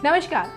नमस्कार।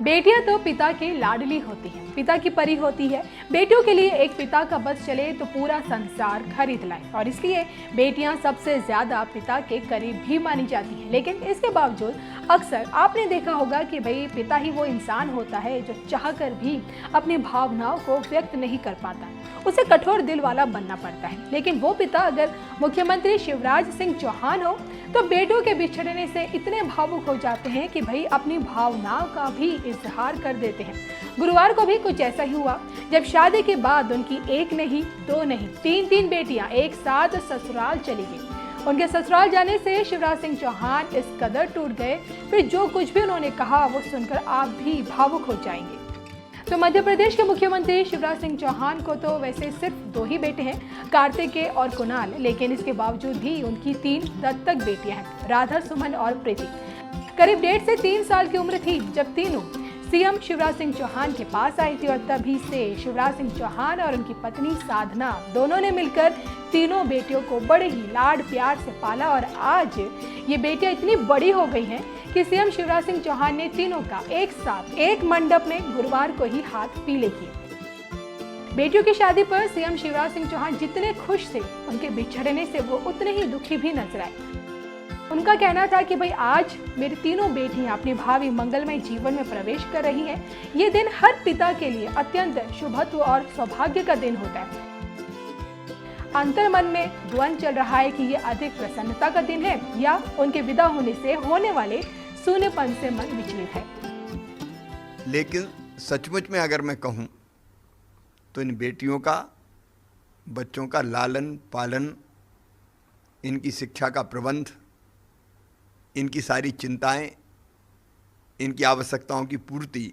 बेटियां तो पिता की लाडली होती हैं, पिता की परी होती है। बेटियों के लिए एक पिता का बस चले तो पूरा संसार खरीद लाए और इसलिए बेटियां सबसे ज्यादा पिता के करीब भी मानी जाती हैं। लेकिन इसके बावजूद अक्सर आपने देखा होगा कि भाई पिता ही वो इंसान होता है जो चाहकर भी अपनी भावनाओं को व्यक्त नहीं कर पाता, उसे कठोर दिल वाला बनना पड़ता है। लेकिन वो पिता अगर मुख्यमंत्री शिवराज सिंह चौहान हो तो बेटों के बिछड़ने से इतने भावुक हो जाते हैं कि भाई अपनी भावनाओं का भी इजहार कर देते हैं। गुरुवार को भी कुछ ऐसा ही हुआ जब शादी के बाद उनकी एक नहीं, दो नहीं, तीन बेटियां एक साथ ससुराल चली गई। उनके ससुराल जाने से शिवराज सिंह चौहान इस कदर टूट गए, फिर जो कुछ भी उन्होंने कहा वो सुनकर आप भी भावुक हो जाएंगे। तो मध्य प्रदेश के मुख्यमंत्री शिवराज सिंह चौहान को तो वैसे सिर्फ 2 ही बेटे हैं, कार्तिकेय और कुणाल, लेकिन इसके बावजूद भी उनकी 3 दत्तक बेटियां हैं, राधा, सुमन और प्रीति। करीब 1.5 से 3 साल की उम्र थी जब तीनों सीएम शिवराज सिंह चौहान के पास आई थी और तभी से शिवराज सिंह चौहान और उनकी पत्नी साधना दोनों ने मिलकर तीनों बेटियों को बड़े ही लाड प्यार से पाला और आज ये बेटियां इतनी बड़ी हो गई हैं कि सीएम शिवराज सिंह चौहान ने तीनों का एक साथ एक मंडप में गुरुवार को ही हाथ पीले किए। बेटियों की शादी पर सीएम शिवराज सिंह चौहान जितने खुश थे, उनके बिछड़ने से वो उतने ही दुखी भी नजर आए। उनका कहना था कि भाई आज मेरी तीनों बेटियां अपने भावी मंगलमय जीवन में प्रवेश कर रही हैं। ये दिन हर पिता के लिए अत्यंत शुभत्व और सौभाग्य का दिन होता है। अंतर्मन में द्वंद चल रहा है कि ये अधिक प्रसन्नता का दिन है या उनके विदा होने से होने वाले सूनेपन से मन विचलित है। लेकिन सचमुच में अगर मैं कहूँ तो इन बेटियों का, बच्चों का लालन पालन, इनकी शिक्षा का प्रबंध, इनकी सारी चिंताएं, इनकी आवश्यकताओं की पूर्ति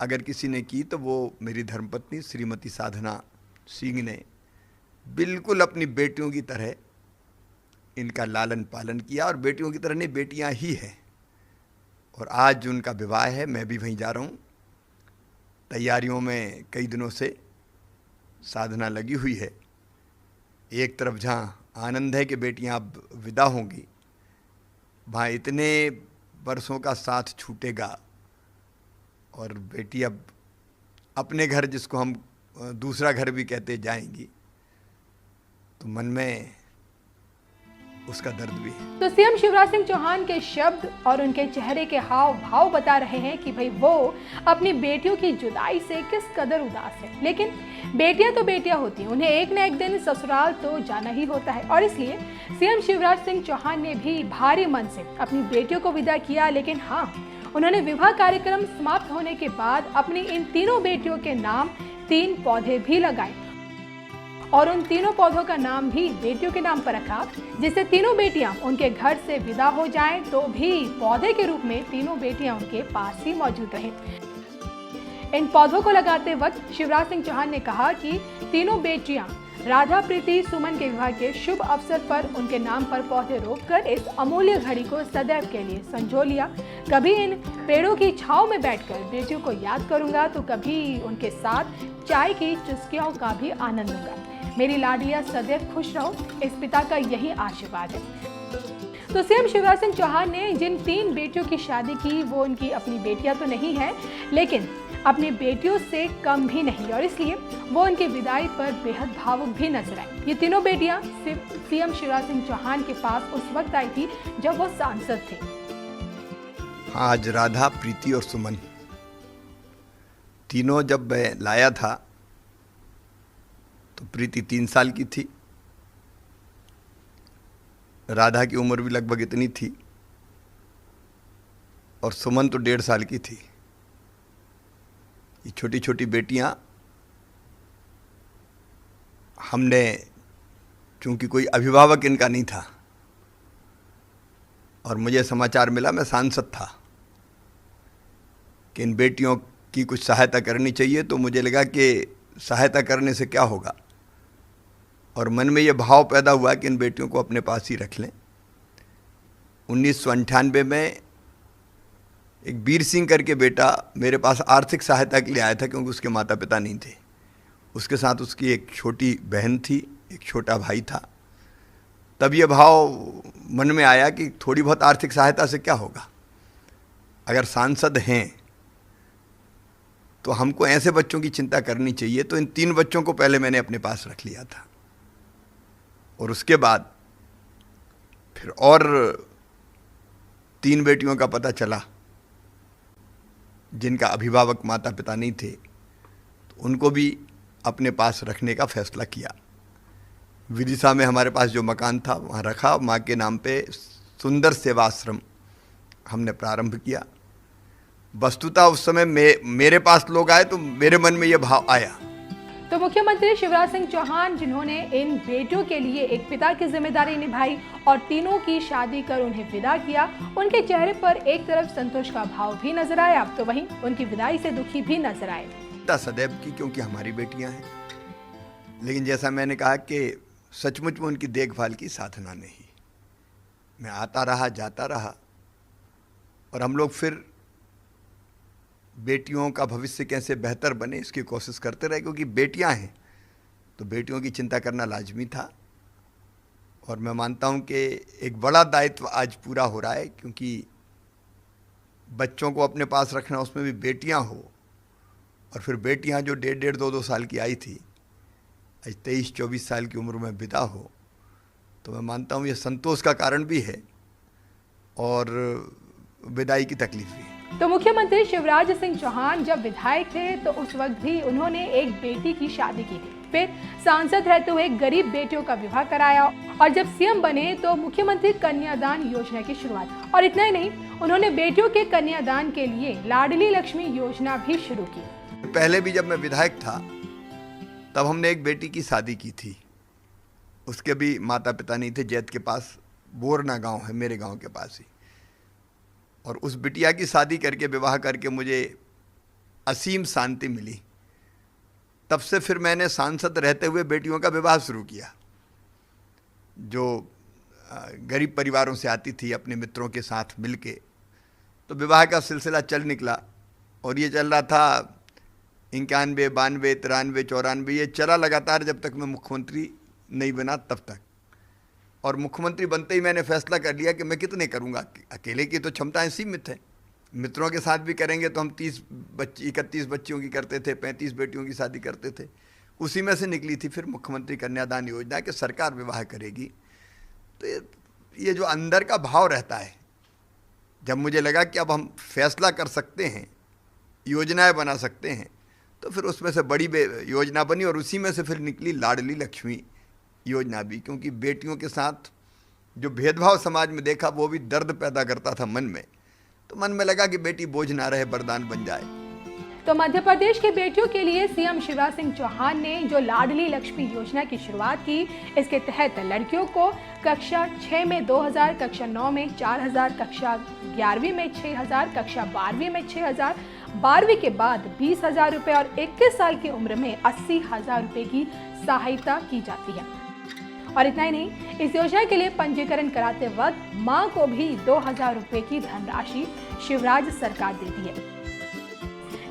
अगर किसी ने की तो वो मेरी धर्मपत्नी श्रीमती साधना सिंह ने बिल्कुल अपनी बेटियों की तरह इनका लालन पालन किया। और बेटियों की तरह नहीं, बेटियां ही हैं। और आज उनका विवाह है, मैं भी वहीं जा रहा हूँ। तैयारियों में कई दिनों से साधना लगी हुई है। एक तरफ जहाँ आनंद है कि बेटियां अब विदा होंगी, वहाँ इतने वर्षों का साथ छूटेगा और बेटी अब अपने घर, जिसको हम दूसरा घर भी कहते, जाएंगी, तो मन में उसका दर्द भी है। तो सीएम शिवराज सिंह चौहान के शब्द और उनके चेहरे के हाव भाव बता रहे हैं कि भाई वो अपनी बेटियों की जुदाई से किस कदर उदास है। लेकिन बेटियां तो बेटियां होती हैं, उन्हें एक न एक दिन ससुराल तो जाना ही होता है और इसलिए सीएम शिवराज सिंह चौहान ने भी भारी मन से अपनी बेटियों को विदा किया। लेकिन हाँ, उन्होंने विवाह कार्यक्रम समाप्त होने के बाद अपनी इन तीनों बेटियों के नाम 3 पौधे भी लगाए और उन तीनों पौधों का नाम भी बेटियों के नाम पर रखा, जिससे तीनों बेटियां उनके घर से विदा हो जाएं तो भी पौधे के रूप में तीनों बेटियां उनके पास ही मौजूद रहें। इन पौधों को लगाते वक्त शिवराज सिंह चौहान ने कहा कि तीनों बेटियां राधा, प्रीति, सुमन के विवाह के शुभ अवसर पर उनके नाम पर पौधे रोपकर इस अमूल्य घड़ी को सदैव के लिए संजो लिया। कभी इन पेड़ों की छांव में बैठकर बेटियों को याद करूंगा तो कभी उनके साथ चाय की चुस्कियों का भी आनंद लूंगा। मेरी लाडलियां सदैव खुश रहो, इस पिता का यही आशीर्वाद है। तो सीएम शिवराज सिंह चौहान ने जिन 3 बेटियों की शादी की वो उनकी अपनी बेटियां तो नहीं है, लेकिन अपनी बेटियों से कम भी नहीं और इसलिए वो उनकी विदाई पर बेहद भावुक भी नजर आई। ये तीनों बेटियां सीएम शिवराज सिंह चौहान के पास उस वक्त आई थी जब वो सांसद थे। आज राधा, प्रीति और सुमन तीनों जब मैं लाया था तो प्रीति 3 साल की थी, राधा की उम्र भी लगभग इतनी थी और सुमन तो 1.5 साल की थी। ये छोटी छोटी बेटियां हमने, चूंकि कोई अभिभावक इनका नहीं था और मुझे समाचार मिला, मैं सांसद था, कि इन बेटियों की कुछ सहायता करनी चाहिए, तो मुझे लगा कि सहायता करने से क्या होगा, और मन में ये भाव पैदा हुआ कि इन बेटियों को अपने पास ही रख लें। 1998 में एक वीर सिंह करके बेटा मेरे पास आर्थिक सहायता के लिए आया था, क्योंकि उसके माता पिता नहीं थे। उसके साथ उसकी एक छोटी बहन थी, एक छोटा भाई था। तब ये भाव मन में आया कि थोड़ी बहुत आर्थिक सहायता से क्या होगा, अगर सांसद हैं तो हमको ऐसे बच्चों की चिंता करनी चाहिए। तो इन 3 बच्चों को पहले मैंने अपने पास रख लिया था और उसके बाद फिर और 3 बेटियों का पता चला जिनका अभिभावक माता पिता नहीं थे, तो उनको भी अपने पास रखने का फैसला किया। विदिशा में हमारे पास जो मकान था वहाँ रखा, माँ के नाम पे सुंदर सेवाश्रम हमने प्रारंभ किया। वस्तुतः उस समय मेरे पास लोग आए तो मेरे मन में ये भाव आया। तो मुख्यमंत्री शिवराज सिंह चौहान, जिन्होंने इन बेटियों के लिए एक पिता की जिम्मेदारी निभाई और तीनों की शादी कर उन्हें विदा किया, उनके चेहरे पर एक तरफ संतोष का भाव भी नजर आया तो वहीं उनकी विदाई से दुखी भी नजर आए। सदैव की, क्योंकि हमारी बेटियां हैं, लेकिन जैसा मैंने कहा कि सचमुच में उनकी देखभाल की साधना नहीं। मैं आता रहा, जाता रहा और हम लोग फिर बेटियों का भविष्य कैसे बेहतर बने इसकी कोशिश करते रहे, क्योंकि बेटियां हैं तो बेटियों की चिंता करना लाजमी था। और मैं मानता हूं कि एक बड़ा दायित्व आज पूरा हो रहा है, क्योंकि बच्चों को अपने पास रखना, उसमें भी बेटियां हो, और फिर बेटियां जो 1.5 2 साल की आई थी आज 23-24 साल की उम्र में विदा हो, तो मैं मानता हूं ये संतोष का कारण भी है और विदाई की तकलीफ भी है। तो मुख्यमंत्री शिवराज सिंह चौहान जब विधायक थे तो उस वक्त भी उन्होंने एक बेटी की शादी की थी, फिर सांसद रहते हुए गरीब बेटियों का विवाह कराया और जब सीएम बने तो मुख्यमंत्री कन्यादान योजना की शुरुआत। और इतना ही नहीं, उन्होंने बेटियों के कन्यादान के लिए लाडली लक्ष्मी योजना भी शुरू की। पहले भी जब मैं विधायक था तब हमने एक बेटी की शादी की थी। उसके भी माता पिता नहीं थे। जैत के पास बोरना गांव है, मेरे गांव के पास ही। और उस बिटिया की शादी करके, विवाह करके मुझे असीम शांति मिली। तब से फिर मैंने सांसद रहते हुए बेटियों का विवाह शुरू किया, जो गरीब परिवारों से आती थी अपने मित्रों के साथ मिलके। तो विवाह का सिलसिला चल निकला और ये चल रहा था 91, 92, 93, 94, ये चला लगातार जब तक मैं मुख्यमंत्री नहीं बना तब तक। और मुख्यमंत्री बनते ही मैंने फैसला कर लिया कि मैं कितने करूंगा, अकेले की तो क्षमताएं सीमित हैं, मित्रों के साथ भी करेंगे तो हम 31 बच्चियों की करते थे, 35 बेटियों की शादी करते थे। उसी में से निकली थी फिर मुख्यमंत्री कन्यादान योजना कि सरकार विवाह करेगी। तो ये जो अंदर का भाव रहता है, जब मुझे लगा कि अब हम फैसला कर सकते हैं, योजनाएं बना सकते हैं, तो फिर उसमें से बड़ी योजना बनी और उसी में से फिर निकली लाडली लक्ष्मी योजना भी। क्योंकि बेटियों के साथ जो भेदभाव समाज में देखा वो भी दर्द पैदा करता था मन में। तो मन में लगा कि बेटी बोझ ना रहे, वरदान बन जाए। तो मध्य प्रदेश की बेटियों के लिए सीएम शिवराज सिंह चौहान ने जो लाडली लक्ष्मी योजना की शुरुआत की, इसके तहत लड़कियों को कक्षा 6 में 2000, कक्षा 9 में 4000, कक्षा 11वीं में 6000, कक्षा 12वीं में 6000, 12वीं के बाद 20,000 रुपए और 21 साल की उम्र में 80,000 रुपए की सहायता की जाती है। और इतना ही नहीं, इस योजना के लिए पंजीकरण कराते वक्त मां को भी 2,000 रुपए की धनराशि शिवराज सरकार देती है।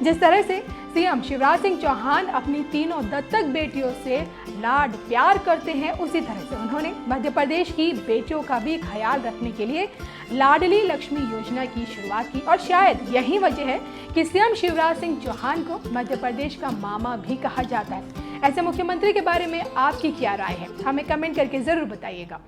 जिस तरह से सीएम शिवराज सिंह चौहान अपनी तीनों दत्तक बेटियों से लाड प्यार करते हैं, उसी तरह से उन्होंने मध्य प्रदेश की बेटियों का भी ख्याल रखने के लिए लाडली लक्ष्मी योजना की शुरुआत की। और शायद यही वजह है कि सीएम शिवराज सिंह चौहान को मध्य प्रदेश का मामा भी कहा जाता है। ऐसे मुख्यमंत्री के बारे में आपकी क्या राय है, हमें कमेंट करके जरूर बताइएगा।